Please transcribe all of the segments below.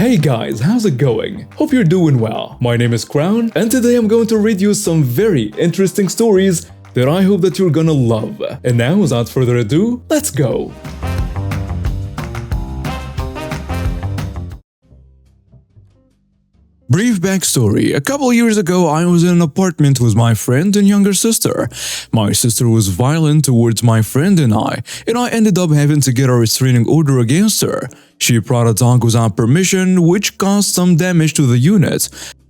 Hey guys, how's it going? Hope you're doing well. My name is Crown, and today I'm going to read you some very interesting stories that I hope that you're gonna love. And now, without further ado, let's go! Brief backstory. A couple years ago, I was in an apartment with my friend and younger sister. My sister was violent towards my friend and I ended up having to get a restraining order against her. She brought a dog without permission, which caused some damage to the unit.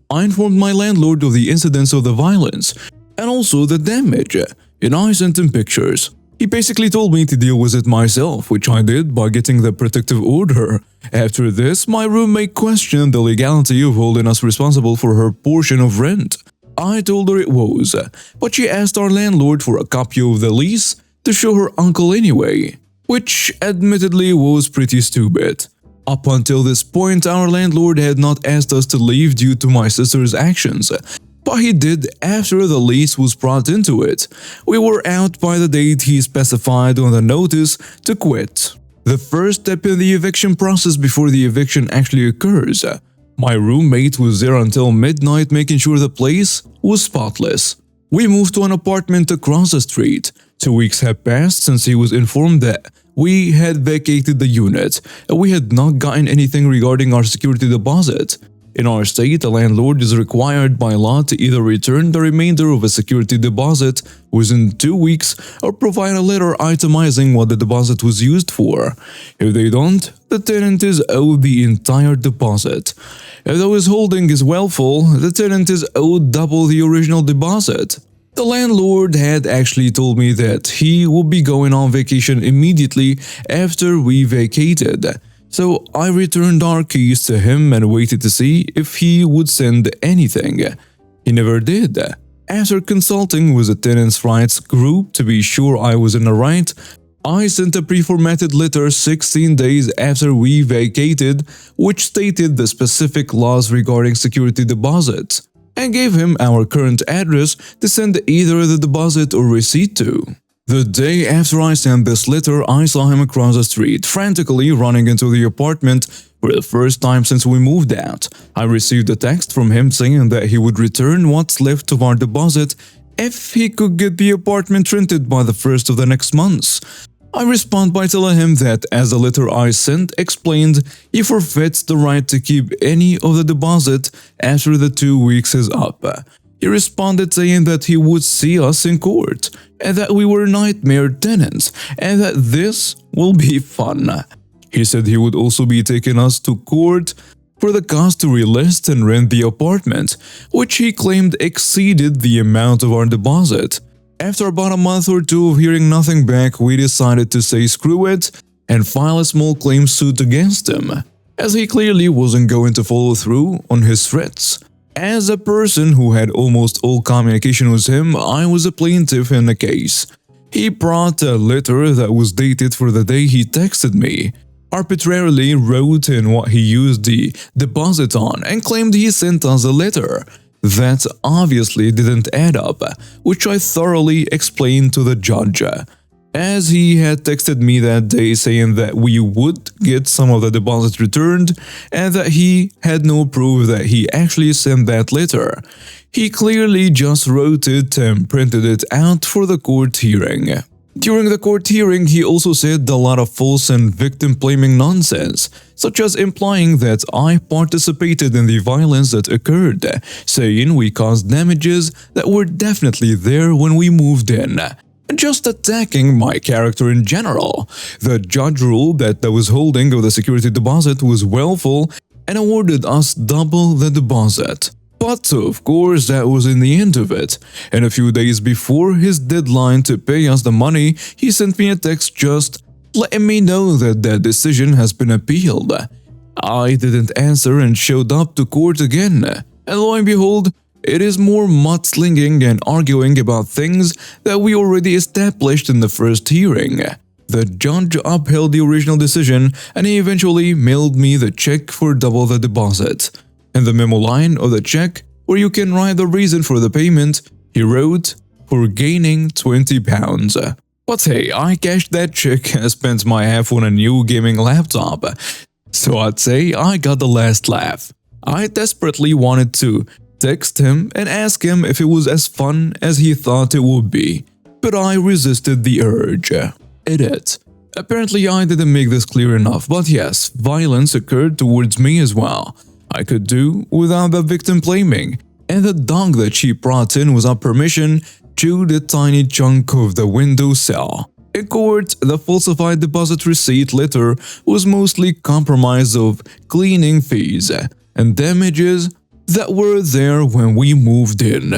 I informed my landlord of the incidents of the violence, and also the damage, and I sent him pictures. He basically told me to deal with it myself, which I did by getting the protective order. After this, my roommate questioned the legality of holding us responsible for her portion of rent. I told her it was, but she asked our landlord for a copy of the lease to show her uncle anyway, which admittedly was pretty stupid. Up until this point, our landlord had not asked us to leave due to my sister's actions, but he did after the lease was brought into it. We were out by the date he specified on the notice to quit. The first step in the eviction process before the eviction actually occurs. My roommate was there until midnight making sure the place was spotless. We moved to an apartment across the street. 2 weeks had passed since he was informed that we had vacated the unit, and we had not gotten anything regarding our security deposit. In our state, the landlord is required by law to either return the remainder of a security deposit within 2 weeks or provide a letter itemizing what the deposit was used for. If they don't, the tenant is owed the entire deposit. If the withholding is well full, the tenant is owed double the original deposit. The landlord had actually told me that he would be going on vacation immediately after we vacated. So I returned our keys to him and waited to see if he would send anything. He never did. After consulting with the tenants' rights group to be sure I was in the right, I sent a pre-formatted letter 16 days after we vacated, which stated the specific laws regarding security deposits, and gave him our current address to send either the deposit or receipt to. The day after I sent this letter, I saw him across the street, frantically running into the apartment for the first time since we moved out. I received a text from him saying that he would return what's left of our deposit if he could get the apartment rented by the first of the next month. I respond by telling him that as the letter I sent explained, he forfeits the right to keep any of the deposit after the 2 weeks is up. He responded saying that he would see us in court, and that we were nightmare tenants, and that this will be fun. He said he would also be taking us to court for the cost to relist and rent the apartment, which he claimed exceeded the amount of our deposit. After about a month or two of hearing nothing back, we decided to say screw it and file a small claim suit against him, as he clearly wasn't going to follow through on his threats. As a person who had almost all communication with him, I was a plaintiff in the case. He brought a letter that was dated for the day he texted me, arbitrarily wrote in what he used the deposit on, and claimed he sent us a letter. That obviously didn't add up, which I thoroughly explained to the judge, as he had texted me that day saying that we would get some of the deposit returned and that he had no proof that he actually sent that letter. He clearly just wrote it and printed it out for the court hearing. During the court hearing, he also said a lot of false and victim-blaming nonsense, such as implying that I participated in the violence that occurred, saying we caused damages that were definitely there when we moved in. Just attacking my character in general. The judge ruled that the withholding of the security deposit was well full and awarded us double the deposit. But of course that wasn't the end of it. And a few days before his deadline to pay us the money, he sent me a text just letting me know that the decision has been appealed. I didn't answer and showed up to court again. And lo and behold, it is more mudslinging and arguing about things that we already established in the first hearing. The judge upheld the original decision and he eventually mailed me the check for double the deposit. In the memo line of the check, where you can write the reason for the payment, he wrote, "For gaining £20. But hey, I cashed that check and spent my half on a new gaming laptop. So I'd say I got the last laugh. I desperately wanted to text him and ask him if it was as fun as he thought it would be, but I resisted the urge. Edit. Apparently I didn't make this clear enough, but yes, violence occurred towards me as well. I could do without the victim blaming, and the dog that she brought in without permission chewed a tiny chunk of the windowsill. In court, the falsified deposit receipt letter was mostly comprised of cleaning fees and damages that were there when we moved in.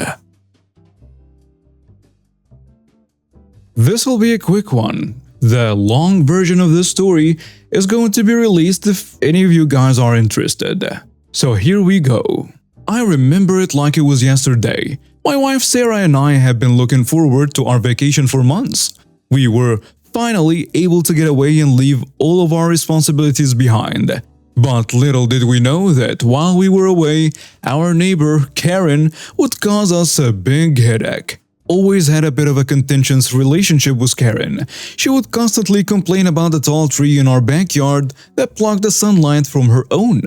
This'll be a quick one. The long version of this story is going to be released if any of you guys are interested. So here we go. I remember it like it was yesterday. My wife Sarah and I have been looking forward to our vacation for months. We were finally able to get away and leave all of our responsibilities behind. But little did we know that while we were away, our neighbor, Karen, would cause us a big headache. Always had a bit of a contentious relationship with Karen. She would constantly complain about the tall tree in our backyard that blocked the sunlight from her own.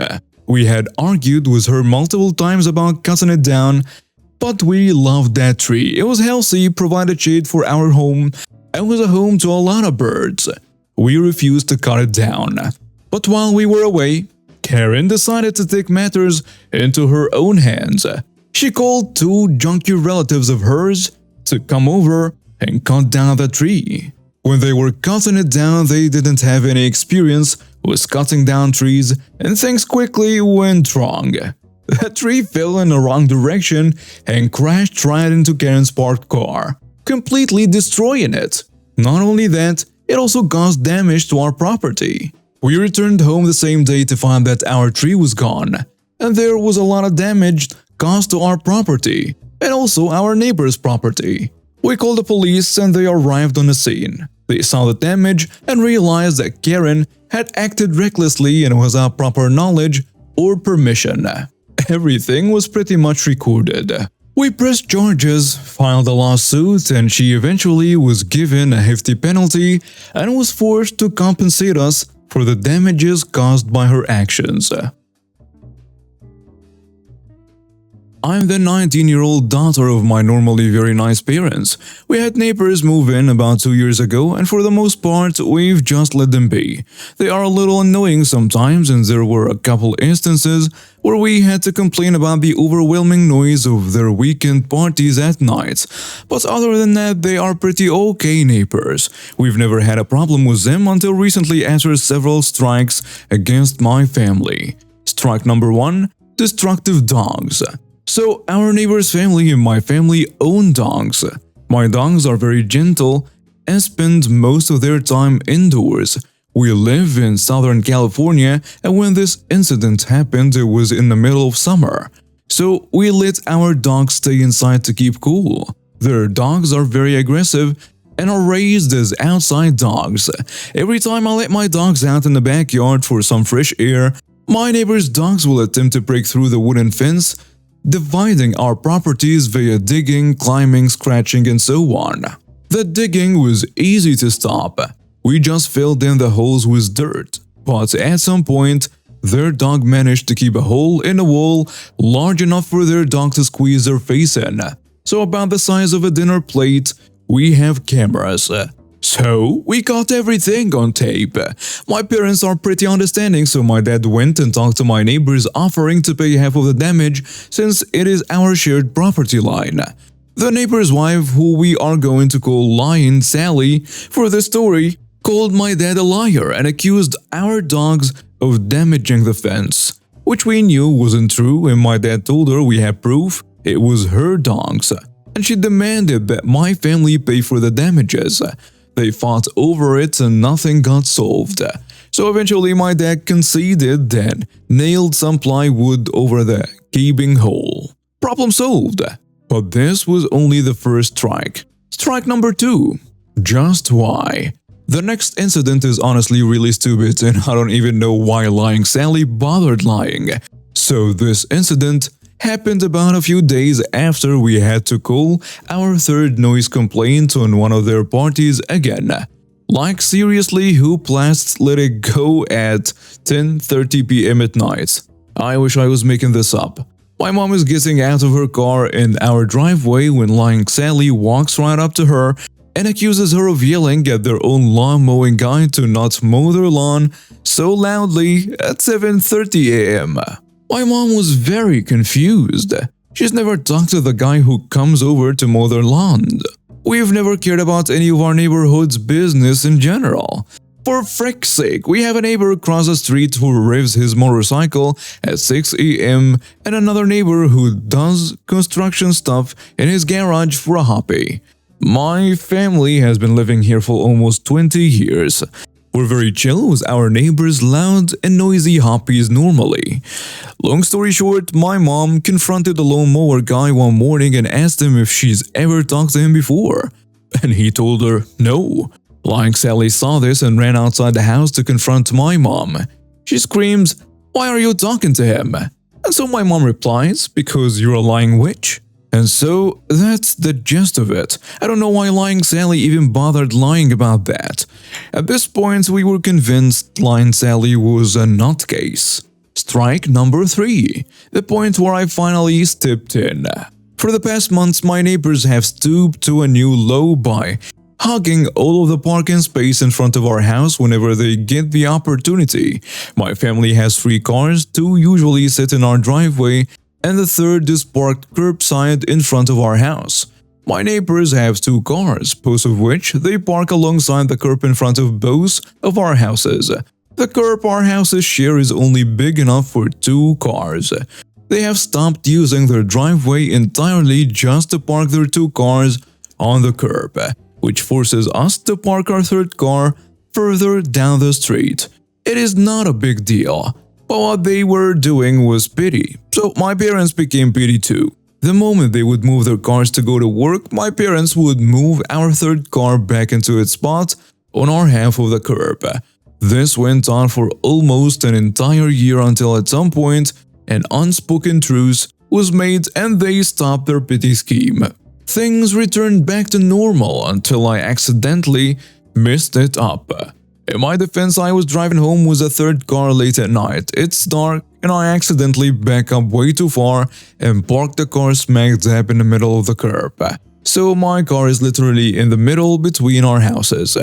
We had argued with her multiple times about cutting it down, but we loved that tree. It was healthy, provided shade for our home, and was a home to a lot of birds. We refused to cut it down. But while we were away, Karen decided to take matters into her own hands. She called two junkie relatives of hers to come over and cut down the tree. When they were cutting it down, they didn't have any experience with cutting down trees, and things quickly went wrong. The tree fell in the wrong direction and crashed right into Karen's parked car, completely destroying it. Not only that, it also caused damage to our property. We returned home the same day to find that our tree was gone, and there was a lot of damage caused to our property, and also our neighbor's property. We called the police and they arrived on the scene. They saw the damage and realized that Karen had acted recklessly and without proper knowledge or permission. Everything was pretty much recorded. We pressed charges, filed a lawsuit, and she eventually was given a hefty penalty and was forced to compensate us for the damages caused by her actions. I'm the 19-year-old daughter of my normally very nice parents. We had neighbors move in about 2 years ago, and for the most part, we've just let them be. They are a little annoying sometimes, and there were a couple instances where we had to complain about the overwhelming noise of their weekend parties at night. But other than that, they are pretty okay neighbors. We've never had a problem with them until recently after several strikes against my family. Strike number 1: destructive dogs. So our neighbor's family and my family own dogs. My dogs are very gentle and spend most of their time indoors. We live in Southern California, and when this incident happened, it was in the middle of summer. So we let our dogs stay inside to keep cool. Their dogs are very aggressive and are raised as outside dogs. Every time I let my dogs out in the backyard for some fresh air, my neighbor's dogs will attempt to break through the wooden fence, dividing our properties via digging, climbing, scratching, and so on. The digging was easy to stop. We just filled in the holes with dirt. But at some point, their dog managed to keep a hole in the wall large enough for their dog to squeeze their face in. So about the size of a dinner plate, we have cameras. So, we got everything on tape. My parents are pretty understanding, so my dad went and talked to my neighbors offering to pay half of the damage since it is our shared property line. The neighbor's wife, who we are going to call Lion Sally for the story, called my dad a liar and accused our dogs of damaging the fence, which we knew wasn't true, and my dad told her we had proof it was her dogs, and she demanded that my family pay for the damages. They fought over it and nothing got solved. So eventually my dad conceded and nailed some plywood over the gaping hole. Problem solved. But this was only the first strike. Strike number 2. Just why? The next incident is honestly really stupid, and I don't even know why Lying Sally bothered lying. So this incident happened about a few days after we had to call our third noise complaint on one of their parties again. Like seriously, who blasts Let It Go at 10:30 p.m. at night? I wish I was making this up. My mom is getting out of her car in our driveway when lying Sally walks right up to her and accuses her of yelling at their own lawn mowing guy to not mow their lawn so loudly at 7:30 a.m. My mom was very confused. She's never talked to the guy who comes over to mow their lawn. We've never cared about any of our neighborhood's business in general. For frick's sake, we have a neighbor across the street who revs his motorcycle at 6 a.m. and another neighbor who does construction stuff in his garage for a hobby. My family has been living here for almost 20 years. We're very chill with our neighbors' loud and noisy hobbies normally. Long story short, my mom confronted the lawnmower guy one morning and asked him if she's ever talked to him before. And he told her no. Lying Sally saw this and ran outside the house to confront my mom. She screams, "Why are you talking to him?" And so my mom replies, "Because you're a lying witch." And so that's the gist of it. I don't know why Lying Sally even bothered lying about that. At this point, we were convinced Lying Sally was a nutcase. Strike number 3, the point where I finally stepped in. For the past months, my neighbors have stooped to a new low by hogging all of the parking space in front of our house whenever they get the opportunity. My family has 3 cars, 2 usually sit in our driveway, and the third is parked curbside in front of our house. My neighbors have 2 cars, both of which they park alongside the curb in front of both of our houses. The curb our houses share is only big enough for 2 cars. They have stopped using their driveway entirely just to park their 2 cars on the curb, which forces us to park our third car further down the street. It is not a big deal, but what they were doing was petty, so my parents became petty too. The moment they would move their cars to go to work, my parents would move our third car back into its spot on our half of the curb. This went on for almost an entire year until at some point, an unspoken truce was made and they stopped their petty scheme. Things returned back to normal until I accidentally messed it up. In my defense, I was driving home with a third car late at night. It's dark and I accidentally back up way too far and parked the car smack dab in the middle of the curb. So my car is literally in the middle between our houses.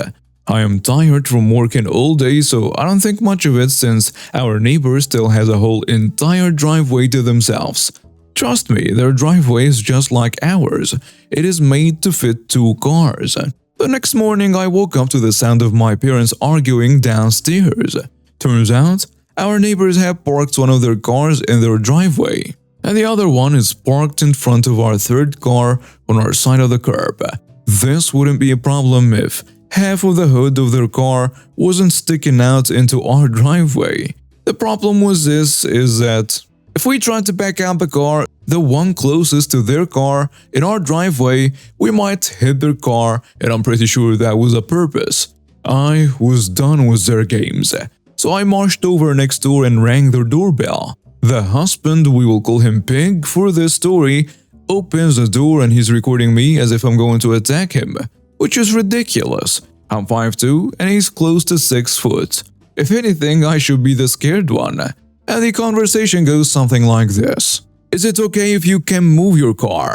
I am tired from working all day, so I don't think much of it since our neighbor still has a whole entire driveway to themselves. Trust me, their driveway is just like ours. It is made to fit 2 cars. The next morning, I woke up to the sound of my parents arguing downstairs. Turns out, our neighbors have parked one of their cars in their driveway, and the other one is parked in front of our third car on our side of the curb. This wouldn't be a problem if half of the hood of their car wasn't sticking out into our driveway. The problem was that if we tried to back out the car, the one closest to their car in our driveway, we might hit their car, and I'm pretty sure that was a purpose. I was done with their games, so I marched over next door and rang their doorbell. The husband, we will call him Pig for this story, opens the door and he's recording me as if I'm going to attack him, which is ridiculous. I'm 5'2" and he's close to 6 foot. If anything, I should be the scared one. And the conversation goes something like this. "Is it okay if you can move your car?"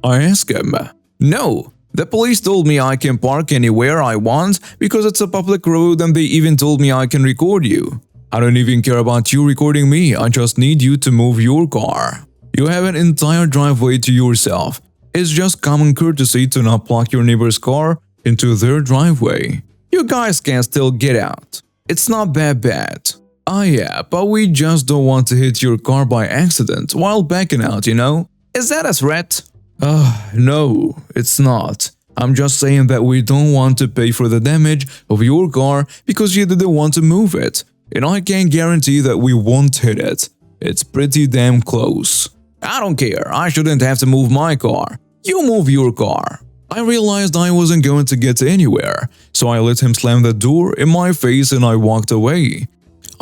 I ask him. "No. The police told me I can park anywhere I want because it's a public road and they even told me I can record you." "I don't even care about you recording me, I just need you to move your car. You have an entire driveway to yourself. It's just common courtesy to not block your neighbor's car into their driveway. You guys can still get out. It's not that bad." "Ah yeah, but we just don't want to hit your car by accident while backing out, you know? Is that a threat?" No, it's not. I'm just saying that we don't want to pay for the damage of your car because you didn't want to move it. And I can guarantee that we won't hit it. It's pretty damn close." "I don't care, I shouldn't have to move my car. You move your car." I realized I wasn't going to get anywhere, so I let him slam the door in my face and I walked away.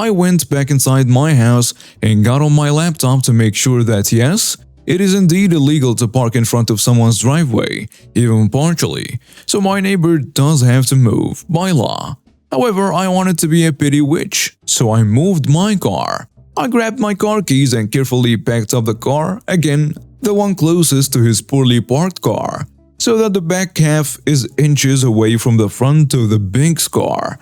I went back inside my house and got on my laptop to make sure that yes, it is indeed illegal to park in front of someone's driveway, even partially, so my neighbor does have to move, by law. However, I wanted to be a petty witch, so I moved my car. I grabbed my car keys and carefully packed up the car, again, the one closest to his poorly parked car, so that the back half is inches away from the front of the Big's car.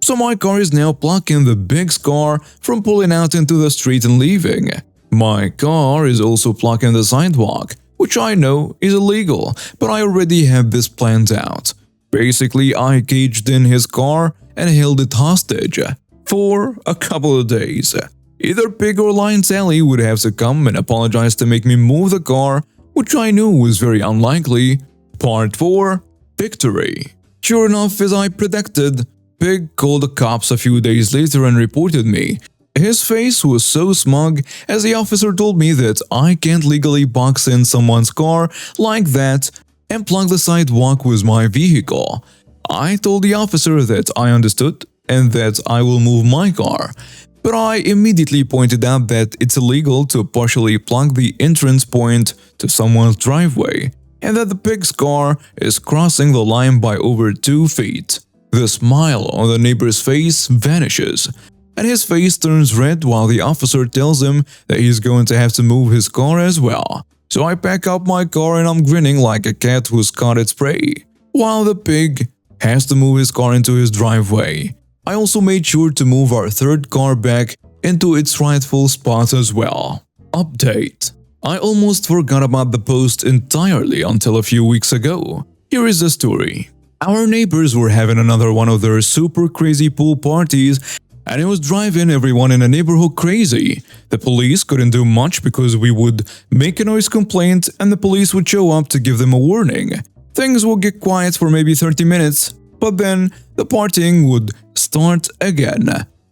So my car is now blocking the Big's car from pulling out into the street and leaving. My car is also blocking the sidewalk, which I know is illegal, but I already have this planned out. Basically, I caged in his car and held it hostage for a couple of days. Either Pig or Lion Sally would have to come and apologize to make me move the car, which I knew was very unlikely. Part 4. Victory. Sure enough, as I predicted, Pig called the cops a few days later and reported me. His face was so smug as the officer told me that I can't legally box in someone's car like that and block the sidewalk with my vehicle. I told the officer that I understood and that I will move my car, but I immediately pointed out that it's illegal to partially block the entrance point to someone's driveway and that the Pig's car is crossing the line by over 2 feet. The smile on the neighbor's face vanishes, and his face turns red while the officer tells him that he's going to have to move his car as well. So I pack up my car and I'm grinning like a cat who's caught its prey, while the Pig has to move his car into his driveway. I also made sure to move our third car back into its rightful spot as well. Update. I almost forgot about the post entirely until a few weeks ago. Here is the story. Our neighbors were having another one of their super crazy pool parties, and it was driving everyone in the neighborhood crazy. The police couldn't do much because we would make a noise complaint and the police would show up to give them a warning. Things would get quiet for maybe 30 minutes, but then the partying would start again.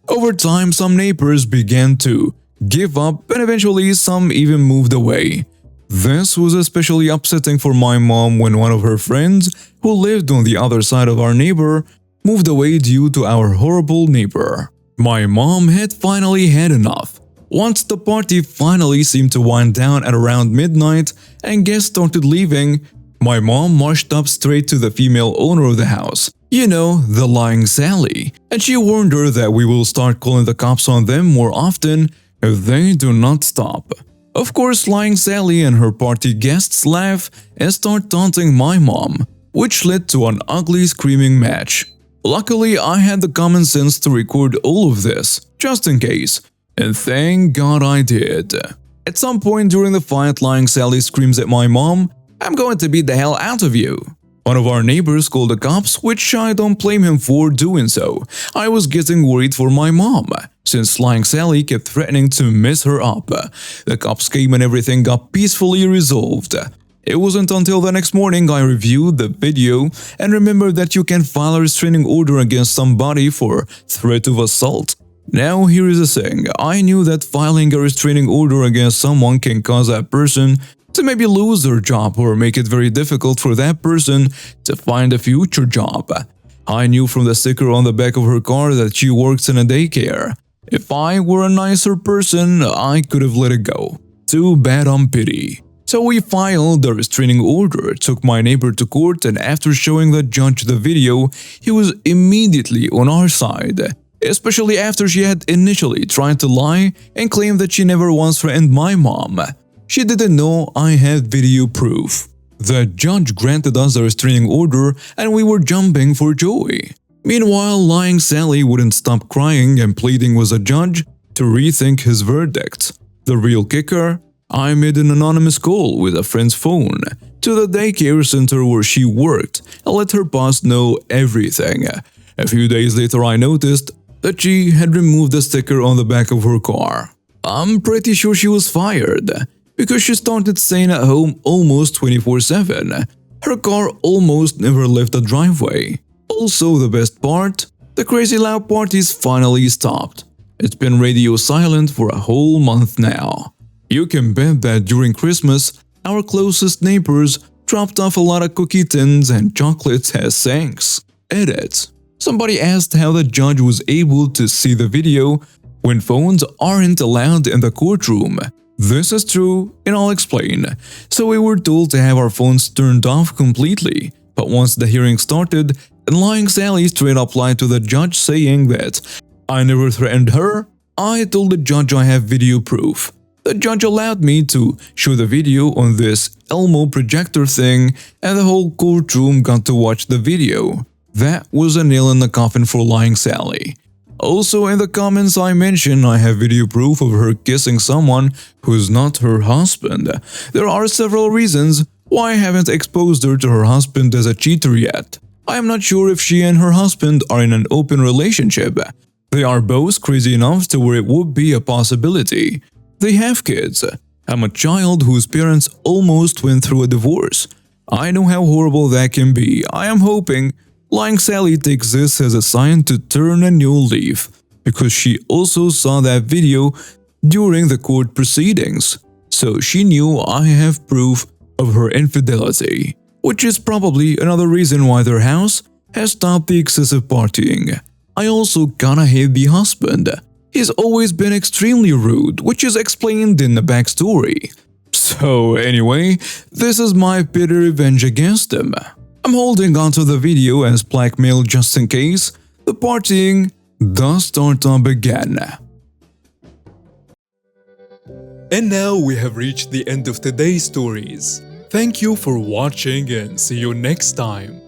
Over time, some neighbors began to give up and eventually some even moved away. This was especially upsetting for my mom when one of her friends, who lived on the other side of our neighbor, moved away due to our horrible neighbor. My mom had finally had enough. Once the party finally seemed to wind down at around midnight and guests started leaving, my mom marched up straight to the female owner of the house, you know, the lying Sally, and she warned her that we will start calling the cops on them more often if they do not stop. Of course, lying Sally and her party guests laugh and start taunting my mom, which led to an ugly screaming match. Luckily, I had the common sense to record all of this, just in case, and thank God I did. At some point during the fight, lying Sally screams at my mom, "I'm going to beat the hell out of you." One of our neighbors called the cops, which I don't blame him for doing so. I was getting worried for my mom, since lying Sally kept threatening to mess her up. The cops came and everything got peacefully resolved. It wasn't until the next morning I reviewed the video and remembered that you can file a restraining order against somebody for threat of assault. Now here is the thing, I knew that filing a restraining order against someone can cause that person to maybe lose their job or make it very difficult for that person to find a future job. I knew from the sticker on the back of her car that she works in a daycare. If I were a nicer person, I could have let it go. Too bad I'm pity. So we filed the restraining order, took my neighbor to court, and after showing the judge the video, he was immediately on our side. Especially after she had initially tried to lie and claim that she never once threatened my mom. She didn't know I had video proof. The judge granted us a restraining order and we were jumping for joy. Meanwhile, lying Sally wouldn't stop crying and pleading with the judge to rethink his verdict. The real kicker? I made an anonymous call with a friend's phone to the daycare center where she worked and let her boss know everything. A few days later I noticed that she had removed the sticker on the back of her car. I'm pretty sure she was fired, because she started staying at home almost 24/7. Her car almost never left the driveway. Also, the best part, the crazy loud parties finally stopped. It's been radio silent for a whole month now. You can bet that during Christmas, our closest neighbors dropped off a lot of cookie tins and chocolates as thanks. Edit. Somebody asked how the judge was able to see the video when phones aren't allowed in the courtroom. This is true, and I'll explain. So we were told to have our phones turned off completely, but once the hearing started, lying Sally straight up lied to the judge saying that I never threatened her. I told the judge I have video proof. The judge allowed me to show the video on this Elmo projector thing, and the whole courtroom got to watch the video. That was a nail in the coffin for lying Sally. Also, in the comments I mentioned I have video proof of her kissing someone who's not her husband. There are several reasons why I haven't exposed her to her husband as a cheater yet. I am not sure if she and her husband are in an open relationship. They are both crazy enough to where it would be a possibility. They have kids. I'm a child whose parents almost went through a divorce. I know how horrible that can be. I am hoping lying Sally takes this as a sign to turn a new leaf, because she also saw that video during the court proceedings, so she knew I have proof of her infidelity, which is probably another reason why their house has stopped the excessive partying. I also kinda hate the husband. He's always been extremely rude, which is explained in the backstory. So anyway, this is my petty revenge against him. I'm holding onto the video as blackmail just in case the partying does start up again. And now we have reached the end of today's stories. Thank you for watching and see you next time.